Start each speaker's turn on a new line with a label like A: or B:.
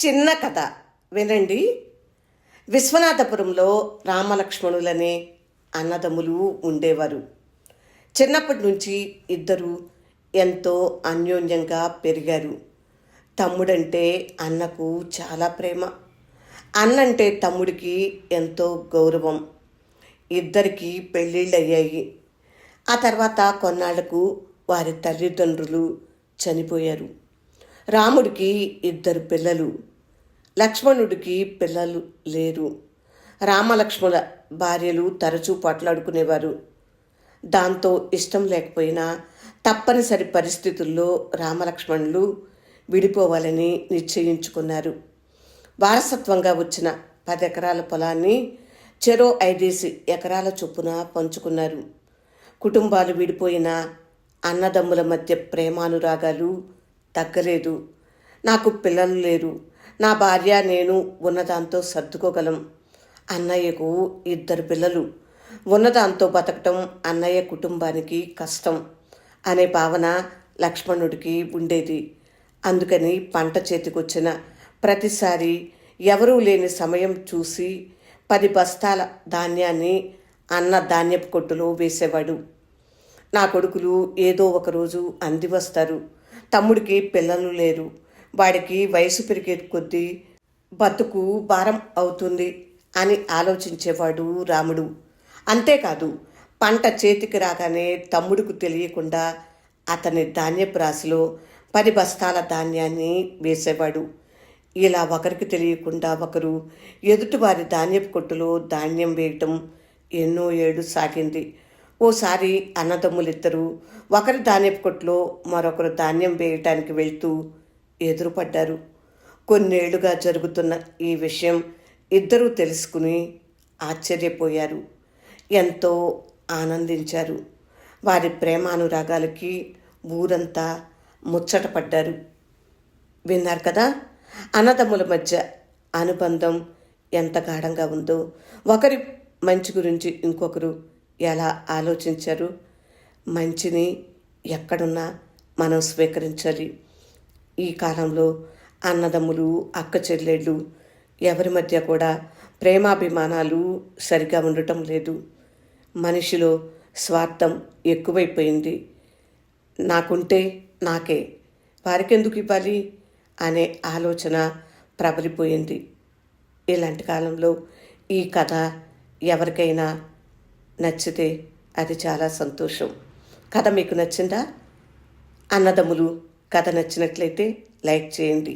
A: చిన్న కథ వినండి. విశ్వనాథపురంలో రామలక్ష్మణులనే అన్నదమ్ములు ఉండేవారు. చిన్నప్పటి నుంచి ఇద్దరు ఎంతో అన్యోన్యంగా పెరిగారు. తమ్ముడంటే అన్నకు చాలా ప్రేమ, అన్నంటే తమ్ముడికి ఎంతో గౌరవం. ఇద్దరికి పెళ్ళిళ్ళయ్యాయి. ఆ తర్వాత కొన్నాళ్లకు వారి తల్లిదండ్రులు చనిపోయారు. రాముడికి ఇద్దరు పిల్లలు, లక్ష్మణుడికి పిల్లలు లేరు. రామలక్ష్మణుల భార్యలు తరచూ పోట్లాడుకునేవారు. దాంతో ఇష్టం లేకపోయినా తప్పనిసరి పరిస్థితుల్లో రామలక్ష్మణులు విడిపోవాలని నిశ్చయించుకున్నారు. వారసత్వంగా వచ్చిన 10 ఎకరాల పొలాన్ని చెరో 5 ఎకరాల చొప్పున పంచుకున్నారు. కుటుంబాలు విడిపోయిన అన్నదమ్ముల మధ్య ప్రేమానురాగాలు తగ్గలేదు. నాకు పిల్లలు లేరు, నా భార్య నేను ఉన్నదాంతో సర్దుకోగలం. అన్నయ్యకు 2 పిల్లలు, ఉన్నదాంతో బతకటం అన్నయ్య కుటుంబానికి కష్టం అనే భావన లక్ష్మణుడికి ఉండేది. అందుకని పంట చేతికొచ్చిన ప్రతిసారి ఎవరూ లేని సమయం చూసి 10 బస్తాల ధాన్యాన్ని అన్న ధాన్యపు కొట్టులో వేసేవాడు. నా కొడుకులు ఏదో ఒకరోజు అంది వస్తారు. తమ్ముడికి పిల్లలు లేరు, వాడికి వయసు పెరిగే కొద్దీ బతుకు భారం అవుతుంది అని ఆలోచించేవాడు రాముడు. అంతేకాదు, పంట చేతికి రాగానే తమ్ముడికి తెలియకుండా అతని ధాన్యపు రాశిలో 10 బస్తాల ధాన్యాన్ని వేసేవాడు. ఇలా ఒకరికి తెలియకుండా ఒకరు ఎదుటివారి ధాన్యపు కొట్టులో ధాన్యం వేయటం ఎన్నో ఏడు సాగింది. ఓసారి అన్నదమ్ములిద్దరూ ఒకరి ధాన్యపు కొట్టులో మరొకరు ధాన్యం వేయటానికి వెళ్తూ ఎదురుపడ్డారు. కొన్నేళ్లుగా జరుగుతున్న ఈ విషయం ఇద్దరూ తెలుసుకుని ఆశ్చర్యపోయారు, ఎంతో ఆనందించారు. వారి ప్రేమానురాగాలకి ఊరంతా ముచ్చటపడ్డారు. విన్నారు కదా, అన్నదమ్ముల మధ్య అనుబంధం ఎంత గాఢంగా ఉందో. ఒకరి మంచి గురించి ఇంకొకరు ఎలా ఆలోచించారు. మంచిని ఎక్కడున్నా మనం స్వీకరించాలి. ఈ కాలంలో అన్నదమ్ములు, అక్క చెల్లెళ్ళు ఎవరి మధ్య కూడా ప్రేమాభిమానాలు సరిగా ఉండటం లేదు. మనిషిలో స్వార్థం ఎక్కువైపోయింది. నాకుంటే నాకే, వారికెందుకు ఇవ్వాలి అనే ఆలోచన ప్రబలిపోయింది. ఇలాంటి కాలంలో ఈ కథ ఎవరికైనా నచ్చితే అది చాలా సంతోషం. కథ మీకు నచ్చిందా? అన్నదమ్ములు కథ నచ్చినట్లయితే లైక్ చేయండి.